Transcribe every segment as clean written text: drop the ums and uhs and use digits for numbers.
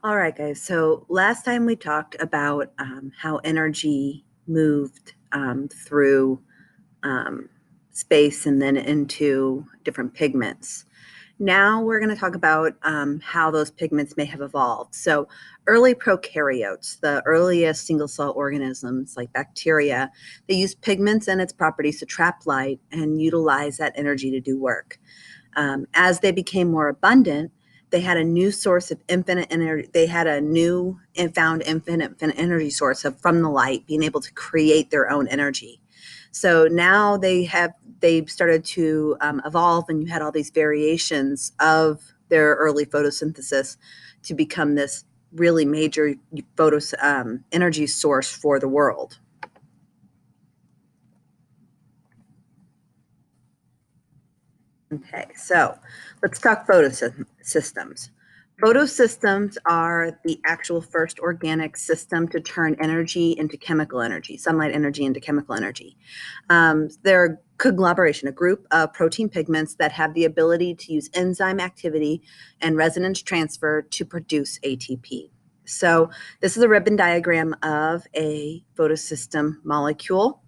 All right, guys. So last time we talked about how energy moved through space and then into different pigments. Now we're going to talk about how those pigments may have evolved. So early prokaryotes, the earliest single-cell organisms like bacteria, they use pigments and its properties to trap light and utilize that energy to do work. As they became more abundant, they had a new source of infinite energy. They had a new and found infinite energy source from the light, being able to create their own energy. So now they've started to evolve, and you had all these variations of their early photosynthesis to become this really major energy source for the world. Okay, so let's talk photosystems. Photosystems are the actual first organic system to turn energy into chemical energy, sunlight energy into chemical energy. They're a conglomeration, a group of protein pigments that have the ability to use enzyme activity and resonance transfer to produce ATP. So this is a ribbon diagram of a photosystem molecule.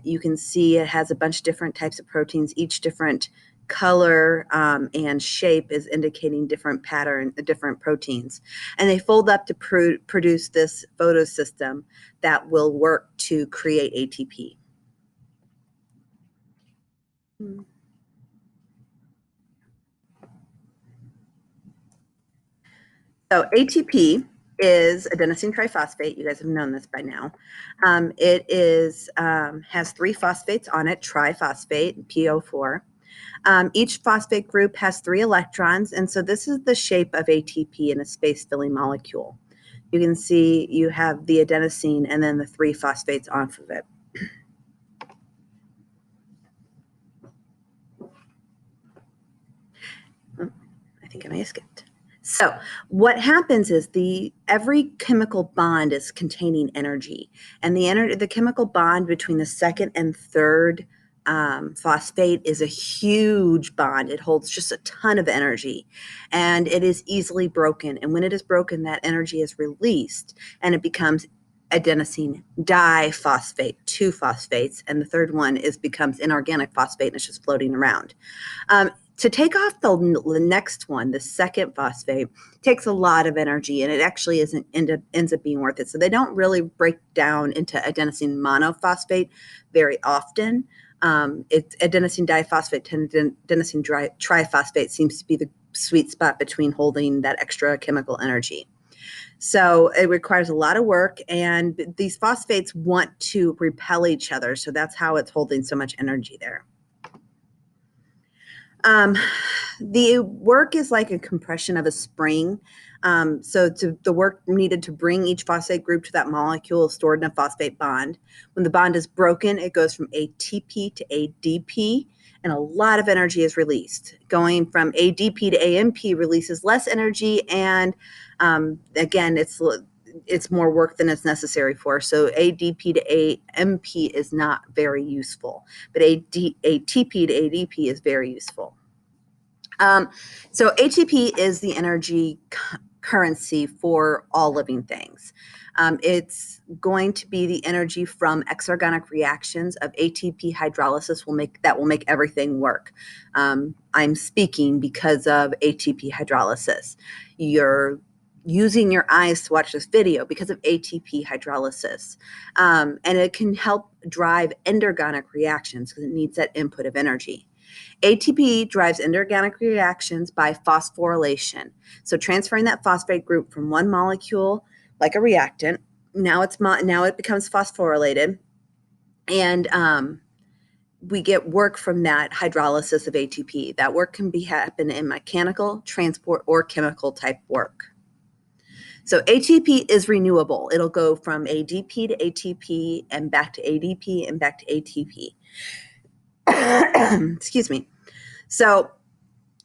You can see it has a bunch of different types of proteins. Each different color and shape is indicating different different proteins. And they fold up to produce this photosystem that will work to create ATP. So ATP is adenosine triphosphate. You guys have known this by now. It has 3 phosphates on it, triphosphate, PO4. Each phosphate group has 3 electrons, and so this is the shape of ATP in a space-filling molecule. You can see you have the adenosine and then the 3 phosphates off of it. I think I may have skipped. So what happens is every chemical bond is containing energy, and the chemical bond between the second and third phosphate is a huge bond. It holds just a ton of energy, and it is easily broken. And when it is broken, that energy is released, and it becomes adenosine diphosphate, 2 phosphates, and the third one becomes inorganic phosphate, and it's just floating around. To take off the next one, the second phosphate, takes a lot of energy, and it actually ends up being worth it. So they don't really break down into adenosine monophosphate very often. It's adenosine diphosphate to adenosine triphosphate seems to be the sweet spot between holding that extra chemical energy. So it requires a lot of work, and these phosphates want to repel each other. So that's how it's holding so much energy there. The work is like a compression of a spring. The work needed to bring each phosphate group to that molecule is stored in a phosphate bond. When the bond is broken, it goes from ATP to ADP, and a lot of energy is released. Going from ADP to AMP releases less energy, and again, it's more work than it's necessary for. So ADP to AMP is not very useful, but ATP to ADP is very useful. So ATP is the energy currency for all living things. It's going to be the energy from exergonic reactions of ATP hydrolysis that will make everything work. I'm speaking because of ATP hydrolysis. You're using your eyes to watch this video because of ATP hydrolysis. And it can help drive endergonic reactions because it needs that input of energy. ATP drives inorganic reactions by phosphorylation. So transferring that phosphate group from one molecule, like a reactant, now it becomes phosphorylated, and we get work from that hydrolysis of ATP. That work can happen in mechanical, transport, or chemical type work. So ATP is renewable. It'll go from ADP to ATP and back to ADP and back to ATP. Excuse me. So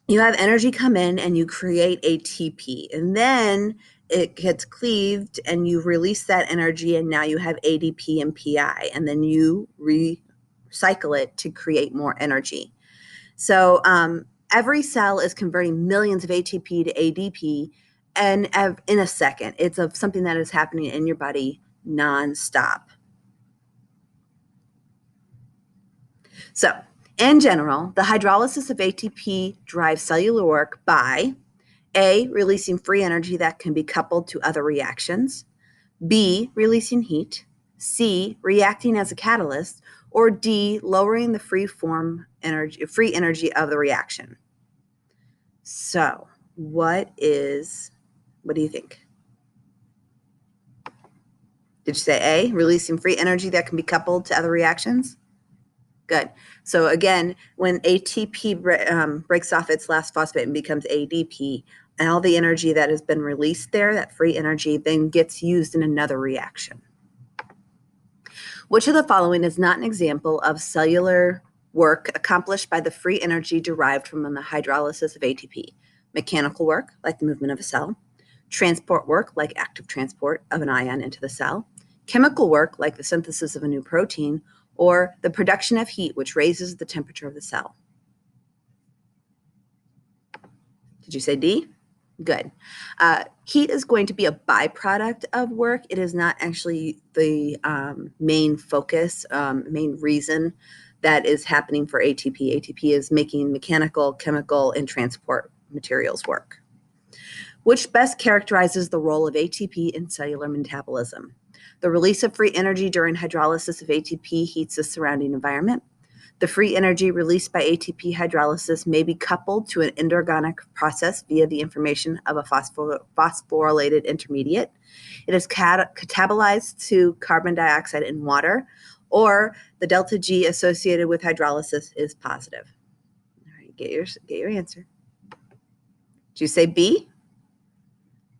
you have energy come in and you create ATP, and then it gets cleaved and you release that energy, and now you have ADP and PI, and then you recycle it to create more energy. So every cell is converting millions of ATP to ADP and in a second. It's of something that is happening in your body nonstop. So, in general, the hydrolysis of ATP drives cellular work by A, releasing free energy that can be coupled to other reactions, B, releasing heat, C, reacting as a catalyst, or D, lowering the free energy of the reaction. So, what do you think? Did you say A, releasing free energy that can be coupled to other reactions? Good. So again, when ATP breaks off its last phosphate and becomes ADP, and all the energy that has been released there, that free energy, then gets used in another reaction. Which of the following is not an example of cellular work accomplished by the free energy derived from the hydrolysis of ATP? Mechanical work, like the movement of a cell. Transport work, like active transport of an ion into the cell. Chemical work, like the synthesis of a new protein, or the production of heat, which raises the temperature of the cell. Did you say D? Good. Heat is going to be a byproduct of work. It is not actually the main focus, main reason that is happening for ATP. ATP is making mechanical, chemical, and transport materials work. Which best characterizes the role of ATP in cellular metabolism? The release of free energy during hydrolysis of ATP heats the surrounding environment. The free energy released by ATP hydrolysis may be coupled to an inorganic process via the formation of a phosphorylated intermediate. It is catabolized to carbon dioxide in water, or the delta G associated with hydrolysis is positive. All right, get your answer. Did you say B?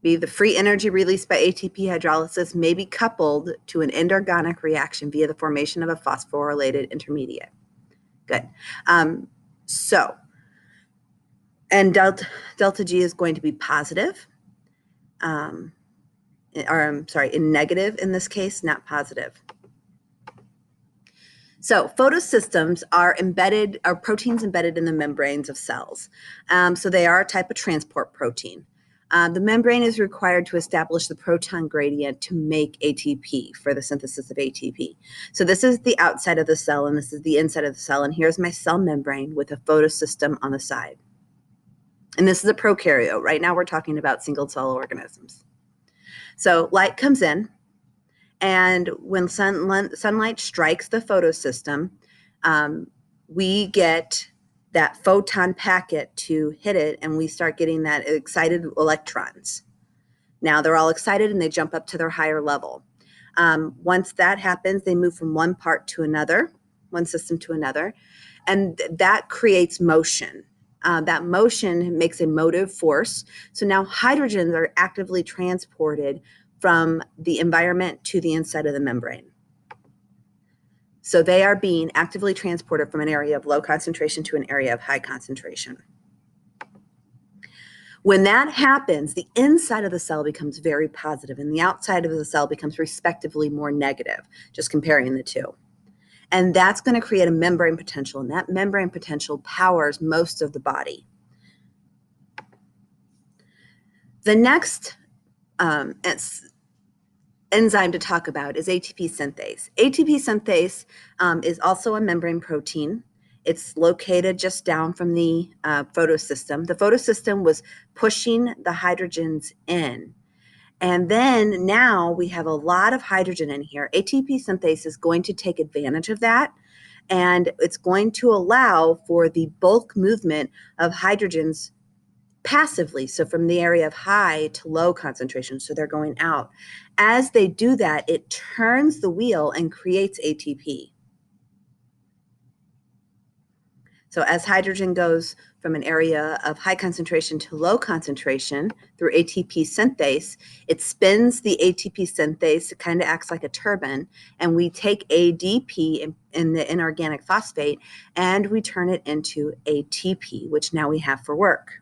B, the free energy released by ATP hydrolysis may be coupled to an inorganic reaction via the formation of a phosphorylated intermediate. Good. And delta G is going to be positive, in negative in this case, not positive. So photosystems are proteins embedded in the membranes of cells. So they are a type of transport protein. The membrane is required to establish the proton gradient to make ATP for the synthesis of ATP. So this is the outside of the cell, and this is the inside of the cell. And here's my cell membrane with a photosystem on the side. And this is a prokaryote. Right now we're talking about single-cell organisms. So light comes in, and when sunlight strikes the photosystem, we get that photon packet to hit it, and we start getting that excited electrons. Now they're all excited and they jump up to their higher level. Once that happens, they move from one part to another, one system to another, and that creates motion. That motion makes a motive force. So now hydrogens are actively transported from the environment to the inside of the membrane. So they are being actively transported from an area of low concentration to an area of high concentration. When that happens, the inside of the cell becomes very positive and the outside of the cell becomes respectively more negative, just comparing the two. And that's going to create a membrane potential, and that membrane potential powers most of the body. The next enzyme to talk about is ATP synthase. ATP synthase is also a membrane protein. It's located just down from the photosystem. The photosystem was pushing the hydrogens in. And then now we have a lot of hydrogen in here. ATP synthase is going to take advantage of that, and it's going to allow for the bulk movement of hydrogens passively, so from the area of high to low concentration, so they're going out. As they do that, it turns the wheel and creates ATP. So as hydrogen goes from an area of high concentration to low concentration through ATP synthase, it spins the ATP synthase. It kind of acts like a turbine, and we take ADP in the inorganic phosphate, and we turn it into ATP, which now we have for work.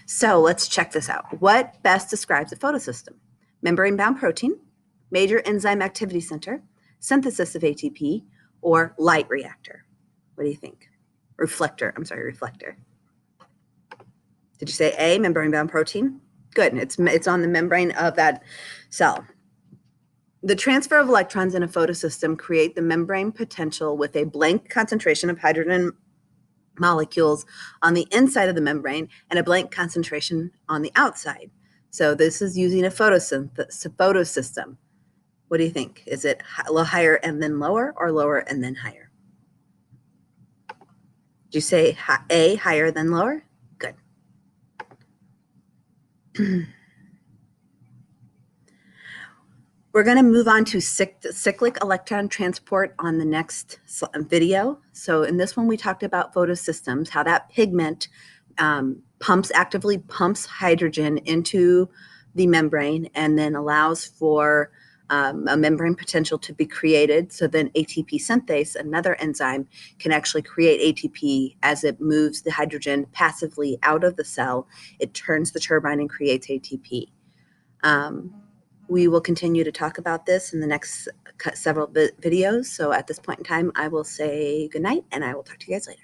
So let's check this out. What best describes a photosystem? Membrane-bound protein, major enzyme activity center, synthesis of ATP, or light reactor? What do you think? Reflector. Did you say A, membrane-bound protein? Good. It's on the membrane of that cell. The transfer of electrons in a photosystem create the membrane potential with a blank concentration of hydrogen molecules on the inside of the membrane and a blank concentration on the outside. So this is using a photosystem. What do you think? Is it a little higher and then lower, or lower and then higher? Did you say A, higher than lower? Good. We're going to move on to cyclic electron transport on the next video. So in this one, we talked about photosystems, how that pigment actively pumps hydrogen into the membrane and then allows for a membrane potential to be created. So then ATP synthase, another enzyme, can actually create ATP as it moves the hydrogen passively out of the cell. It turns the turbine and creates ATP. We will continue to talk about this in the next several videos. So at this point in time, I will say good night, and I will talk to you guys later.